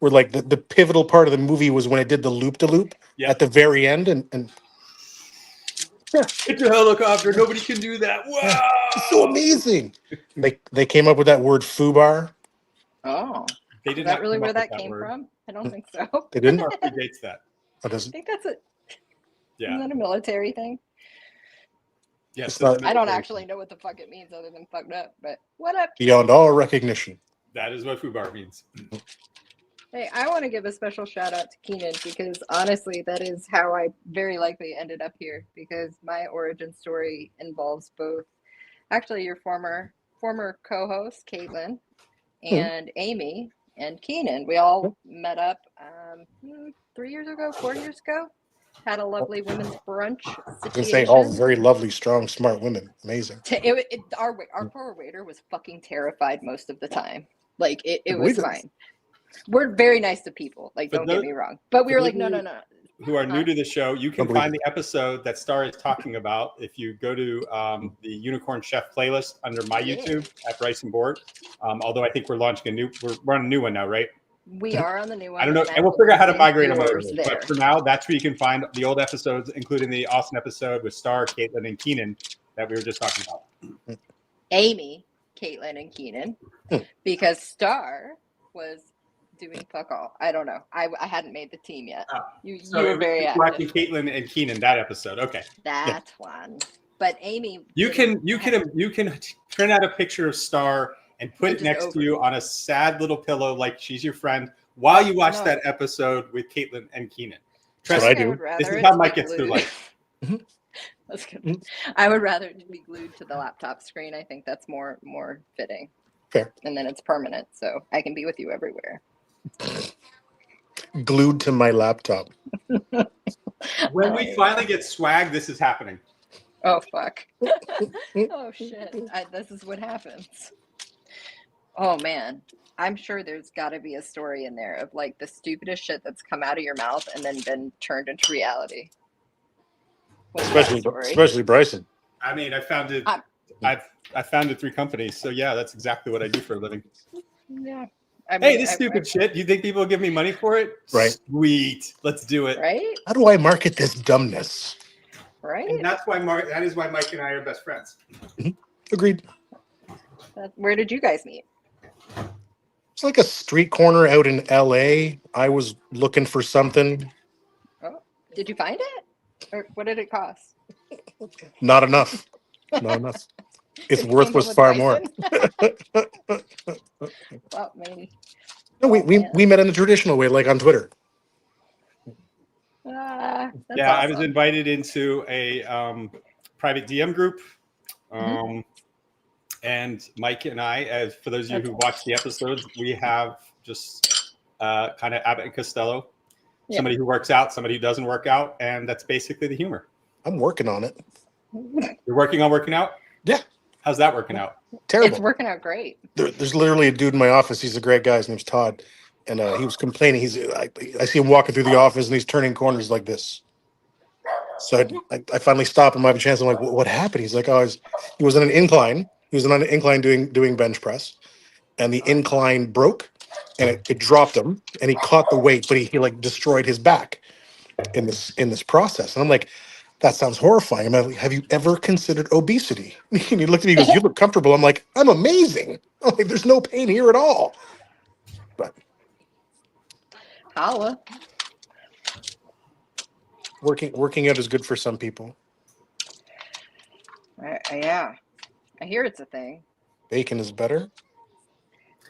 where like the pivotal part of the movie was when it did the loop-de-loop at the very end, and it's a helicopter. Nobody can do that. Wow, it's so amazing. They came up with that word "foobar." Oh, they did is not that really come where up that with came word. from? I don't think so. They didn't. Or predates that. Oh, I does it? think that's it. Yeah. Isn't that a military thing? Yes. I don't actually know what the fuck it means other than fucked up, but what up? Beyond all recognition. That is what foobar means. Hey, I want to give a special shout out to Keenan because honestly, that is how I very likely ended up here because my origin story involves both actually your former co-host, Caitlin, and Amy and Keenan. We all met up 4 years ago. Had a lovely women's brunch situation. I can say all very lovely, strong, smart women. Amazing. Our poor waiter was fucking terrified most of the time. Like it was fine. We're very nice to people. Like, don't get me wrong. But we were like, no. Who are new to the show, you can find the episode that Starr is talking about if you go to the Unicorn Chef playlist under my YouTube at Bryson Bort. Although I think we're launching we're on a new one now, right? We are on the new one. I don't know. And we'll figure out how to migrate them over. But for now, that's where you can find the old episodes, including the Austin episode with Starr, Caitlin, and Keenan. that we were just talking about. Amy, Caitlin, and Keenan, because Starr was doing fuck all. I don't know. I hadn't made the team yet. Oh, You so were very active. watching Caitlin and Keenan that episode. Okay. That one. But Amy, You can print out a picture of Starr and put And it just next over to you on a sad little pillow like she's your friend while you watch No. that episode with Caitlin and Keenan. That's Trust what I me, do. would rather this is it how be Mike gets through glued. life. That's good. I would rather it be glued to the laptop screen. I think that's more fitting. Fair. And then it's permanent, so I can be with you everywhere. Glued to my laptop. When we finally get swag, this is happening. Oh fuck. Oh shit. This is what happens. Oh man. I'm sure there's got to be a story in there of like the stupidest shit that's come out of your mouth and then been turned into reality. What's that story? Especially Bryson. I mean, I founded 3 companies, so yeah, that's exactly what I do for a living. Yeah. I Hey, mean, this stupid shit. You think people will give me money for it? Right. Sweet. Let's do it. Right? How do I market this dumbness? Right? And that is why Mike and I are best friends. Agreed. Where did you guys meet? It's like a street corner out in LA. I was looking for something. Oh, did you find it? Or what did it cost? Not enough. Not enough. Its Did you worth team was up with far more. Bryson? Well, maybe. No, we met in the traditional way, like on Twitter. That's Yeah, I awesome. was invited into a private DM group. And Mike and I, as for those of you who watch the episodes, we have just kind of Abbott and Costello. Yeah. Somebody who works out, somebody who doesn't work out. And that's basically the humor. I'm working on it. You're working on working out? Yeah. How's that working out? Terrible. It's working out great. There's literally a dude in my office. He's a great guy. His name's Todd. And he was complaining. I see him walking through the office and he's turning corners like this. So I finally stop him. I have a chance. I'm like, what happened? He's like, he was on an incline. He was on an incline doing bench press. And the incline broke and it dropped him. And he caught the weight, but he like destroyed his back in this process. And I'm like, that sounds horrifying. I'm like, have you ever considered obesity? And he looked at me and goes, you look comfortable. I'm like, I'm amazing. I'm like, there's no pain here at all. But Holla. working out is good for some people. Yeah. I hear it's a thing. Bacon is better.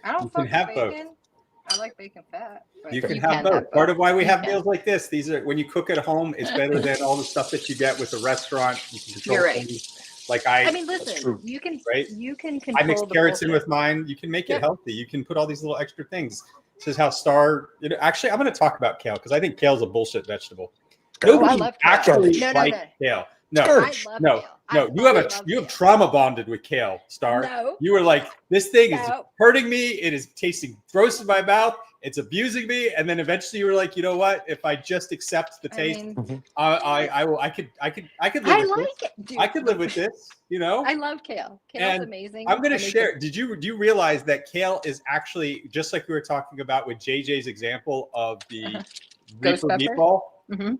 I don't You can fuck have with both. bacon. I like bacon fat. But You can have both. Part of why we You have can. meals like this. These are when you cook at home, it's better than all the stuff that you get with a restaurant. You can control You're right. things. Like I mean, listen, true. you can Right? control I mix the carrots in bullshit. with mine. You can make it Yep. healthy. You can put all these little extra things. This is how Starr. Actually, I'm going to talk about kale because I think kale's a bullshit vegetable. Oh, I Nobody love kale. actually No. likes kale. No, Garbage. I love no, kale. no. I You have fucking you love have kale. trauma bonded with kale, Starr. No. You were like, this thing is No. hurting me. It is tasting gross in my mouth. It's abusing me. And then eventually you were like, you know what? If I just accept the taste, I mean, I could live I with like this. it, dude. I could live with this. You know. I love kale. Kale's And amazing. I'm going to I make share. it- Do you realize that kale is actually just like we were talking about with JJ's example of the Ghost Reaper pepper? meatball? Mhm.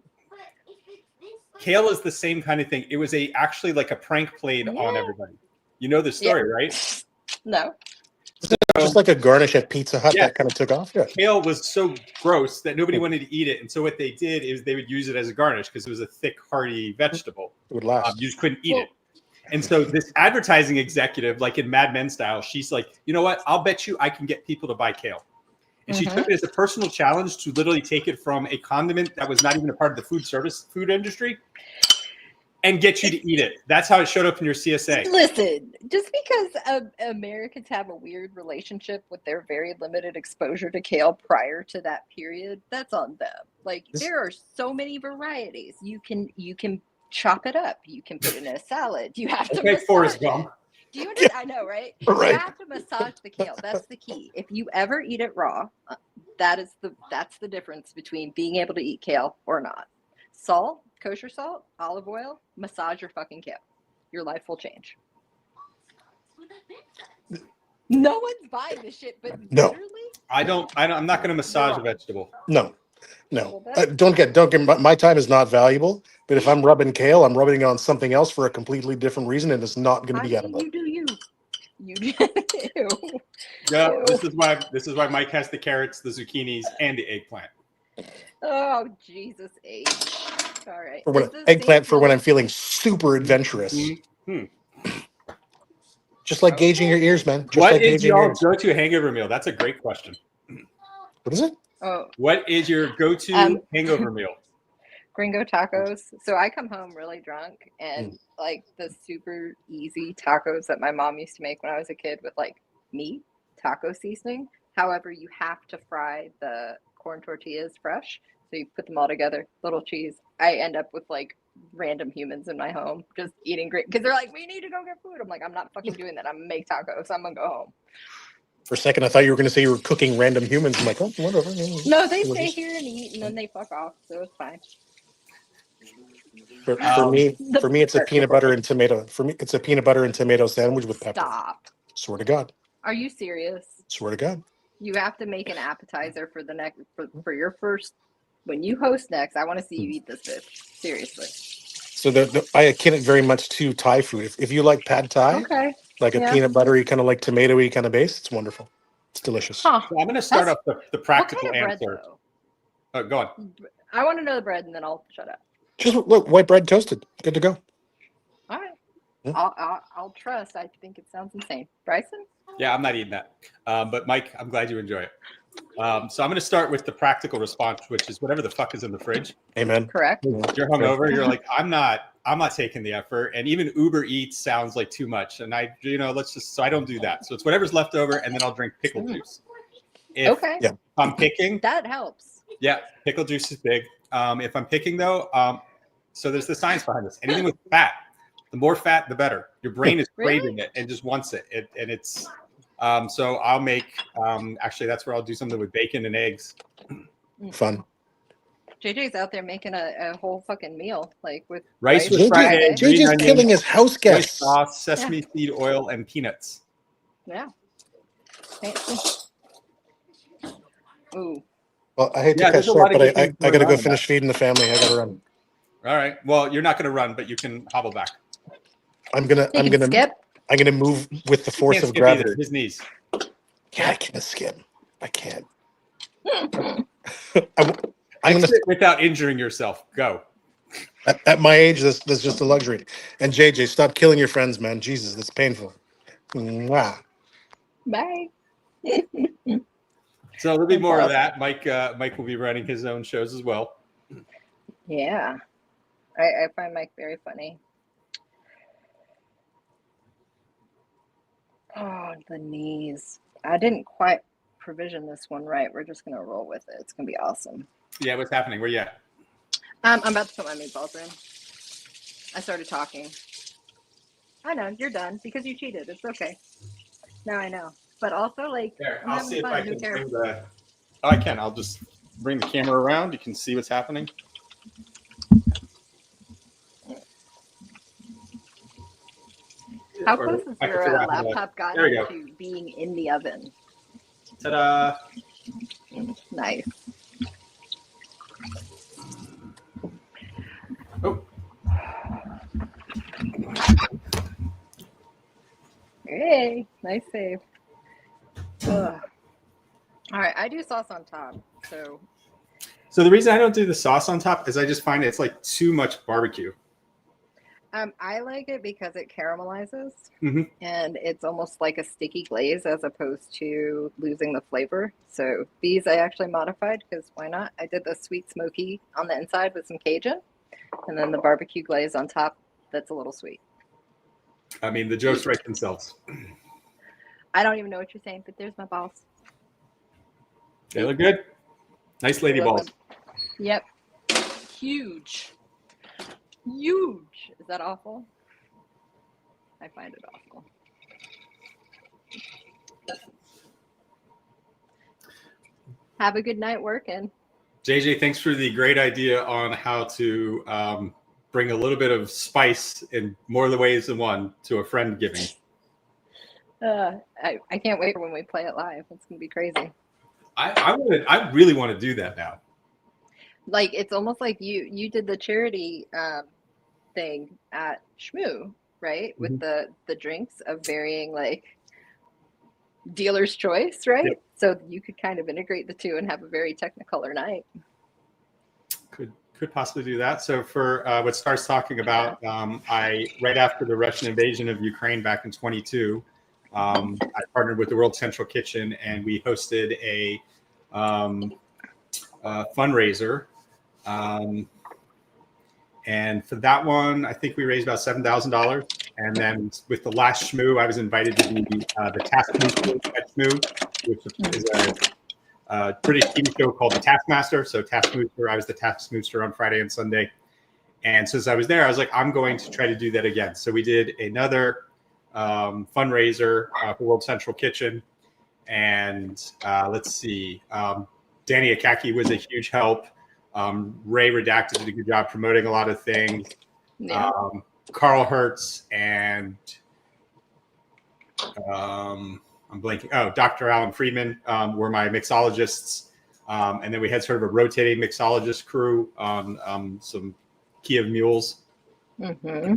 Kale is the same kind of thing. It was actually like a prank played on Yeah. everybody. You know the story, right? No. Just like a garnish at Pizza Hut Yeah. that kind of took off. Yeah. Kale was so gross that nobody wanted to eat it, and so what they did is they would use it as a garnish because it was a thick, hearty vegetable. It would last. You just couldn't eat Well- it. And so this advertising executive, like in Mad Men style, she's like, you know what? I'll bet you I can get people to buy kale. And she took it as a personal challenge to literally take it from a condiment that was not even a part of the food industry and get you to eat it. That's how it showed up in your CSA. Listen, just because Americans have a weird relationship with their very limited exposure to kale prior to that period, that's on them. Like there are so many varieties. You can chop it up. You can put it in a salad. You have to Okay, massage Forrest it. Gump. Do you understand? I know, right? Right. You have to massage the kale. That's the key. If you ever eat it raw, that's the difference between being able to eat kale or not. Salt, kosher salt, olive oil, massage your fucking kale. Your life will change. No one's buying this shit, but No. literally, I'm not going to massage a vegetable. No. Well, Don't get my time is not valuable, But if I'm rubbing kale, I'm rubbing it on something else for a completely different reason, and it's not going to be edible. You do you. You do. Ew. Yeah, Ew. this is why Mike has the carrots, the zucchinis, and the eggplant. Oh, Jesus H. All right. Eggplant for when I'm feeling super adventurous. Mm-hmm. Just like gauging your ears, man. Just What like is gauging your ears. go-to hangover meal? That's a great question. What is it? Oh, What is your go-to hangover meal? gringo tacos. So I come home really drunk and like the super easy tacos that my mom used to make when I was a kid with like meat, taco seasoning. However, you have to fry the corn tortillas fresh. So you put them all together, little cheese. I end up with like random humans in my home just eating great because they're like, we need to go get food. I'm like, I'm not fucking doing that. I'm gonna make tacos. I'm gonna go home. For a second, I thought you were going to say you were cooking random humans. I'm like, oh, whatever. No, they stay here and eat and then they fuck off. So it's fine. For me, it's a peanut butter and tomato. For me, it's a peanut butter and tomato sandwich with pepper. Stop. Swear to God. Are you serious? Swear to God. You have to make an appetizer for the next for your first when you host next. I want to see you eat this bitch. Seriously. So I akin it very much to Thai food. If you like pad Thai, Okay. like a peanut buttery kind of like tomatoey kind of base, it's wonderful. It's delicious. Huh. So I'm going to start off the practical what kind of answer. bread, though? Oh, go on. I want to know the bread, and then I'll shut up. Just look, white bread toasted. Good to go. All right. Yeah. I'll trust. I think it sounds insane. Bryson? Yeah, I'm not eating that. But Mike, I'm glad you enjoy it. So I'm going to start with the practical response, which is whatever the fuck is in the fridge. Amen. Correct. You're hungover. You're like, I'm not taking the effort. And even Uber Eats sounds like too much. And so I don't do that. So it's whatever's left over, and then I'll drink pickle juice. If I'm picking, that helps. Yeah, pickle juice is big. If I'm picking though, so there's the science behind this. Anything with fat, the more fat, the better. Your brain is craving it and just wants it. And it's so I'll make actually that's where I'll do something with bacon and eggs. Fun. JJ's out there making a whole fucking meal, like with rice with fried eggs, JJ's killing his house guests. Sauce, sesame seed oil, and peanuts. Yeah. Ooh. Well, I hate to cut short, but I got to go finish feeding the family. I got to run. All right. Well, you're not going to run, but you can hobble back. I'm gonna move with the force of gravity. His knees. Yeah, I can't skip. I can't. I'm gonna sit without injuring yourself. Go. At my age, that's just a luxury. And JJ, stop killing your friends, man. Jesus, that's painful. Mwah. Bye. So there'll be more of that. Mike will be running his own shows as well. Yeah. I find Mike very funny. Oh, the knees. I didn't quite provision this one right. We're just going to roll with it. It's going to be awesome. Yeah, what's happening? Where you at? I'm about to put my meatballs in. I started talking. I know, you're done because you cheated. It's okay. Now I know. But also, like, there, I'll see if I can bring the... Oh, I can. I'll just bring the camera around. You can see what's happening. How close is your laptop gotten to being in the oven? Ta-da! Nice. Oh. Hey, nice save. Ugh. All right, I do sauce on top, so. So the reason I don't do the sauce on top is I just find it's like too much barbecue. I like it because it caramelizes and it's almost like a sticky glaze as opposed to losing the flavor. So these I actually modified because why not? I did the sweet smoky on the inside with some Cajun and then the barbecue glaze on top that's a little sweet. I mean, the jokes write themselves. I don't even know what you're saying, but there's my balls. They look good. Nice lady balls. Yep. Huge. Huge. Is that awful? I find it awful. Have a good night working. JJ, thanks for the great idea on how to bring a little bit of spice in more of the ways than one to a friend giving. I can't wait for when we play it live. It's gonna be crazy. I really want to do that now. Like it's almost like you did the charity thing at Shmoo, right? With the drinks of varying like dealer's choice, right? Yep. So you could kind of integrate the two and have a very Technicolor night. Could possibly do that. So for what Starr's talking about, I right after the Russian invasion of Ukraine back in 22, I partnered with the World Central Kitchen and we hosted a fundraiser. And for that one, I think we raised about $7,000. And then with the last Shmoo, I was invited to be the Taskmaster at Shmoo, which is a British TV show called The Taskmaster. So Taskmaster, I was the Taskmaster on Friday and Sunday. And since I was there, I was like, I'm going to try to do that again. So we did another fundraiser for World Central Kitchen. And let's see, Danny Akaki was a huge help. Ray Redacted did a good job promoting a lot of things. Yeah. Carl Hertz and I'm blanking. Oh, Dr. Alan Friedman were my mixologists. And then we had sort of a rotating mixologist crew on some Kiev mules. Mm-hmm.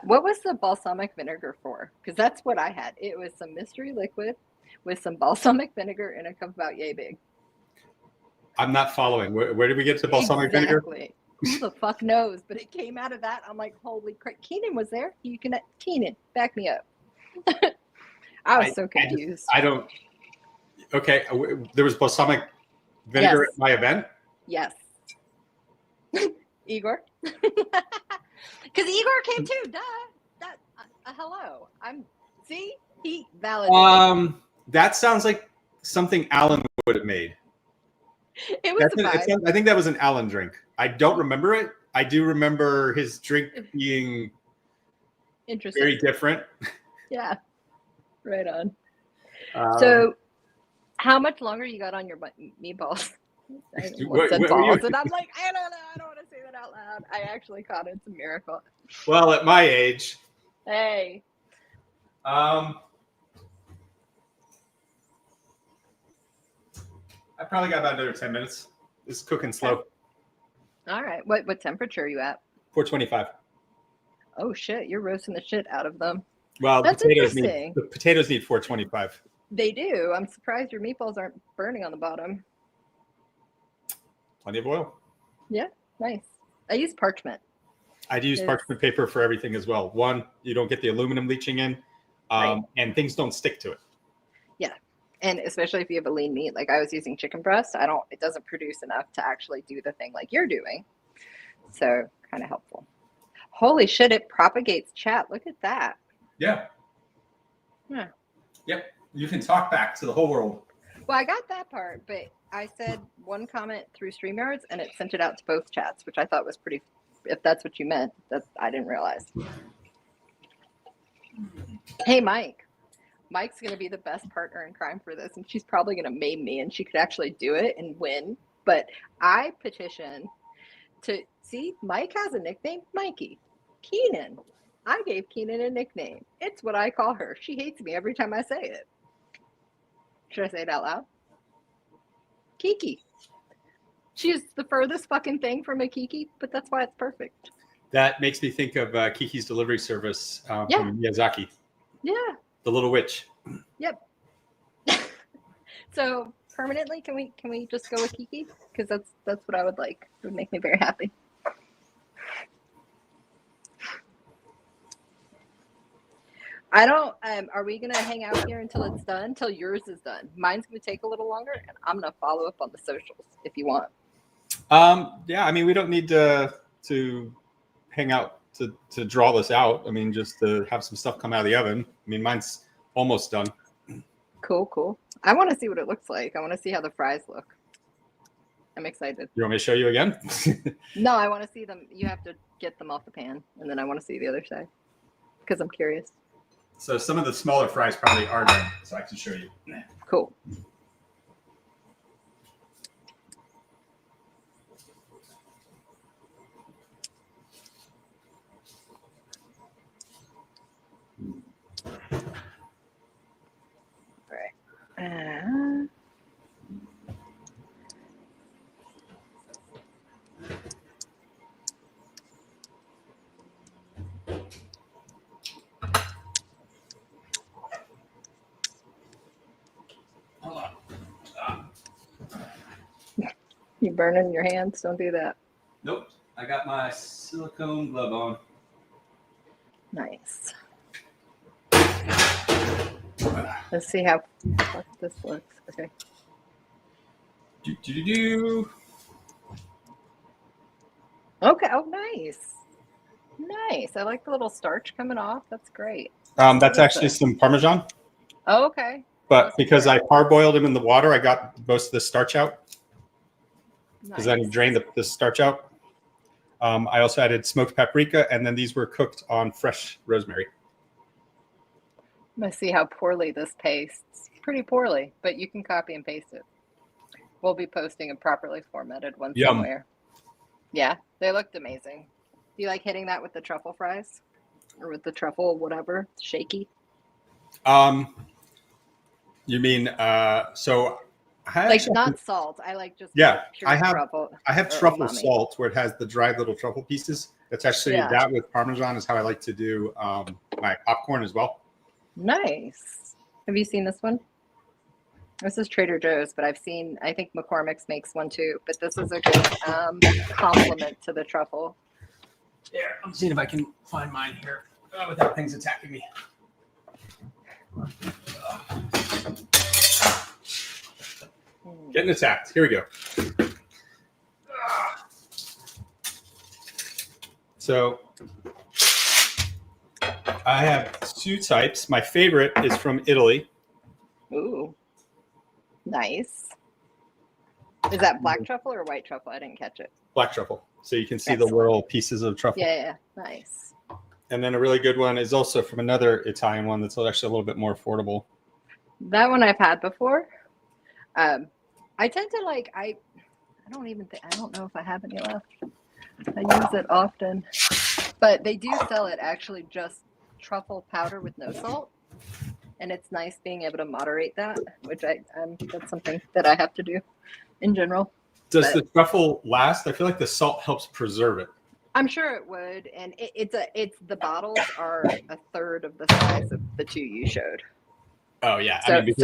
What was the balsamic vinegar for? Because that's what I had. It was some mystery liquid with some balsamic vinegar in a cup about yay big. I'm not following. Where did we get to balsamic vinegar? Who the fuck knows? But it came out of that. I'm like, holy crap. Keenan was there. Keenan, back me up. I was so confused. I don't. Okay, there was balsamic vinegar at my event. Yes. Igor. Because Igor came too. Duh. That. Hello. He validated. That sounds like something Alan would have made. It was. I think that was an Alan drink. I don't remember it. I do remember his drink being interesting, very different. Yeah, right on. So, how much longer you got on your meatballs? Balls, and I'm like, I don't know. I don't want to say that out loud. I actually caught it. It's a miracle. Well, at my age. Hey. I probably got about another 10 minutes. It's cooking slow. All right. What temperature are you at? 425. Oh shit! You're roasting the shit out of them. Well, That's the potatoes need 425. They do. I'm surprised your meatballs aren't burning on the bottom. Plenty of oil. Yeah, nice. I use parchment. I do use parchment paper for everything as well. One, you don't get the aluminum leaching in, and things don't stick to it. Yeah. And especially if you have a lean meat, like I was using chicken breast, it doesn't produce enough to actually do the thing like you're doing. So kind of helpful. Holy shit, it propagates chat. Look at that. Yeah. Yeah. Yep. You can talk back to the whole world. Well, I got that part, but I said one comment through StreamYards and it sent it out to both chats, which I thought was pretty, if that's what you meant, I didn't realize. Hey, Mike. Mike's going to be the best partner in crime for this, and she's probably going to maim me, and she could actually do it and win. But I petition to see Mike has a nickname, Mikey. Keenan. I gave Keenan a nickname. It's what I call her. She hates me every time I say it. Should I say it out loud? Kiki. She's the furthest fucking thing from a Kiki, but that's why it's perfect. That makes me think of Kiki's Delivery Service from Miyazaki. Yeah. The Little Witch. Yep. So permanently, can we just go with Kiki? Because that's what I would like. It would make me very happy. I don't. Are we gonna hang out here until it's done? Until yours is done. Mine's gonna take a little longer, and I'm gonna follow up on the socials if you want. Yeah. I mean, we don't need to hang out to draw this out. I mean, just to have some stuff come out of the oven. I mean, mine's almost done. Cool. I want to see what it looks like. I want to see how the fries look. I'm excited. You want me to show you again? No, I want to see them. You have to get them off the pan, and then I want to see the other side because I'm curious. So some of the smaller fries probably are done, so I can show you. Cool. You burning your hands? Don't do that. Nope. I got my silicone glove on. Nice. Let's see how this looks. Okay. Do. Okay. Oh, nice. Nice. I like the little starch coming off. That's great. That's actually some Parmesan. Oh, okay. But because I parboiled them in the water, I got most of the starch out. Because Nice. then drain the starch out. I also added smoked paprika, and then these were cooked on fresh rosemary. Let's see how poorly this pastes. Pretty poorly, but you can copy and paste it. We'll be posting a properly formatted one Yum. somewhere. Yeah, they looked amazing. Do you like hitting that with the truffle fries? Or with the truffle whatever? Shaky? You mean so I Like actually, not salt. I like just Yeah, pure I have- truffle. I have or truffle umami. salt where it has the dried little truffle pieces. That's actually Yeah. that with Parmesan is how I like to do my popcorn as well. Nice. Have you seen this one? This is Trader Joe's, but I think McCormick's makes one too. But this is a good complement to the truffle. There, I'm seeing if I can find mine here without things attacking me. Getting attacked. Here we go. So I have two types. My favorite is from Italy. Ooh, nice. Is that black truffle or white truffle? I didn't catch it. Black truffle. So you can see Excellent. the little pieces of truffle. Yeah, nice. And then a really good one is also from another Italian one that's actually a little bit more affordable. That one I've had before. I tend to like I don't know if I have any left. I use it often, but they do sell it actually just truffle powder with no salt, and it's nice being able to moderate that, which that's something that I have to do in general. Does the truffle last? I feel like the salt helps preserve it. I'm sure it would, and it's the bottles are a third of the size of the two you showed. Oh yeah, So it's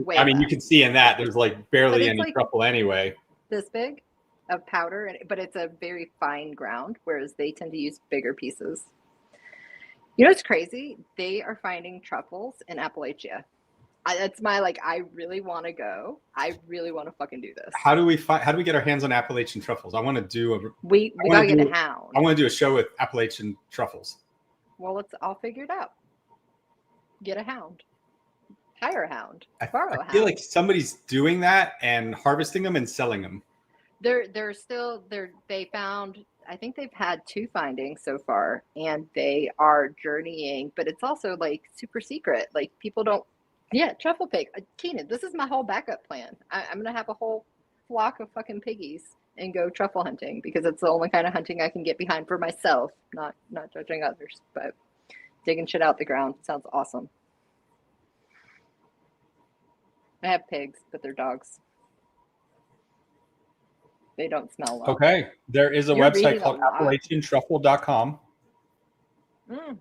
way you less. can see in that there's like barely it's any like- truffle anyway. This big of powder, but it's a very fine ground, whereas they tend to use bigger pieces. You know what's crazy? They are finding truffles in Appalachia. That's my I really want to go. I really want to fucking do this. How do we get our hands on Appalachian truffles? I want to do We gotta get a hound. I want to do a show with Appalachian truffles. Well, I'll figure it out. Get a hound. Hire a hound. Borrow a hound. I feel like somebody's doing that and harvesting them and selling them. They found, I think they've had 2 findings so far, and they are journeying, but it's also like super secret. Like people don't, truffle pig. Keenan, this is my whole backup plan. I'm going to have a whole flock of fucking piggies and go truffle hunting because it's the only kind of hunting I can get behind for myself, not judging others, but digging shit out the ground sounds awesome. I have pigs, but they're dogs. They don't smell well. Okay. There is a You're website reading a called lot. AppalachianTruffle.com, Mm.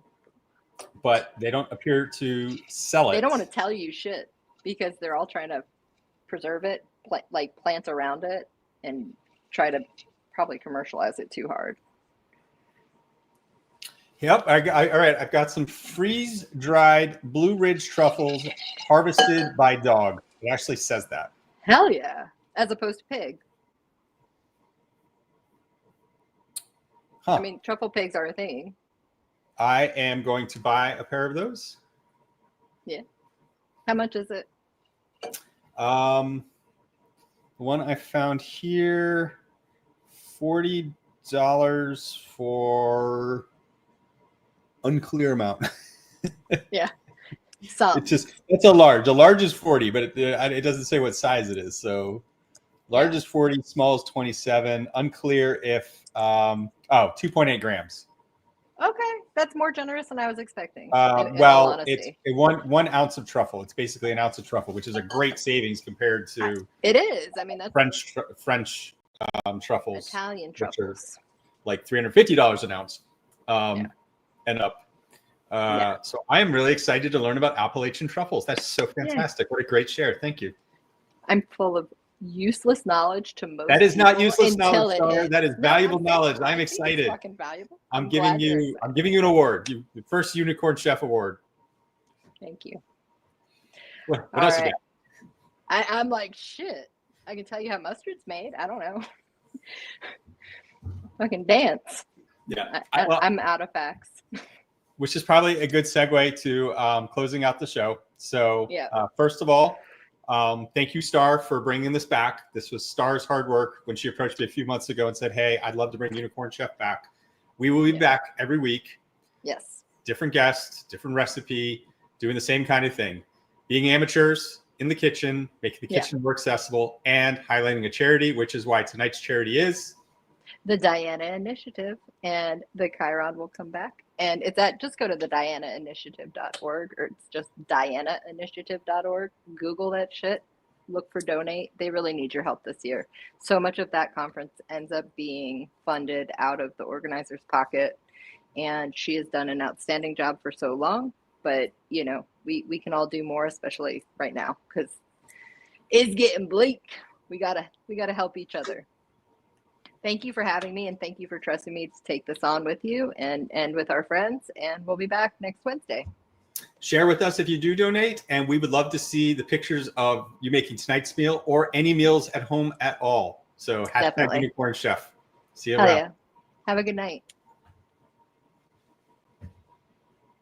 but they don't appear to sell it. They don't want to tell you shit because they're all trying to preserve it, plant around it, and try to probably commercialize it too hard. Yep. All right. I've got some freeze-dried Blue Ridge truffles harvested by dog. It actually says that. Hell yeah. As opposed to pig. Huh. I mean, truffle pigs are a thing. I am going to buy a pair of those. Yeah. How much is it? The one I found here, $40 for unclear amount. Yeah. Some. It's a large. A large is 40, but it doesn't say what size it is. So large is 40, small is 27. Unclear if 2.8 grams. Okay, that's more generous than I was expecting. In all Well, honesty. it's one ounce of truffle. It's basically an ounce of truffle, which is a great savings compared to It is. I mean, that's French truffles, Italian which are truffles. like $350 an ounce and up. So I am really excited to learn about Appalachian truffles. That's so fantastic. What a great share. Thank you. I'm full of useless knowledge to most. That is not people useless until knowledge, it Starr. is. That is No, valuable I'm knowledge. thankful. I'm I think it's excited. fucking valuable. I'm glad you're excited. giving you an award. The first Unicorn Chef Award. Thank you. What All else you right. got? I'm like, shit. I can tell you how mustard's made. I don't know. Fucking dance. Yeah. I'm out of facts. Which is probably a good segue to closing out the show. So, Yeah. First of all, thank you, Starr, for bringing this back. This was Starr's hard work when she approached me a few months ago and said, hey, I'd love to bring Unicorn Chef back. We will be back every week. Yes. Different guests, different recipe, doing the same kind of thing. Being amateurs in the kitchen, making the kitchen more accessible, and highlighting a charity, which is why tonight's charity is the Diana Initiative, and the Chiron will come back. And it's just go to the dianainitiative.org, or it's just dianainitiative.org. Google that shit. Look for donate. They really need your help this year. So much of that conference ends up being funded out of the organizer's pocket. And she has done an outstanding job for so long. But, you know, we can all do more, especially right now, because it's getting bleak. We gotta help each other. Thank you for having me, and thank you for trusting me to take this on with you and with our friends. And we'll be back next Wednesday. Share with us if you do donate, and we would love to see the pictures of you making tonight's meal or any meals at home at all. So #Unicorn Chef. See you around. Yeah. Have a good night.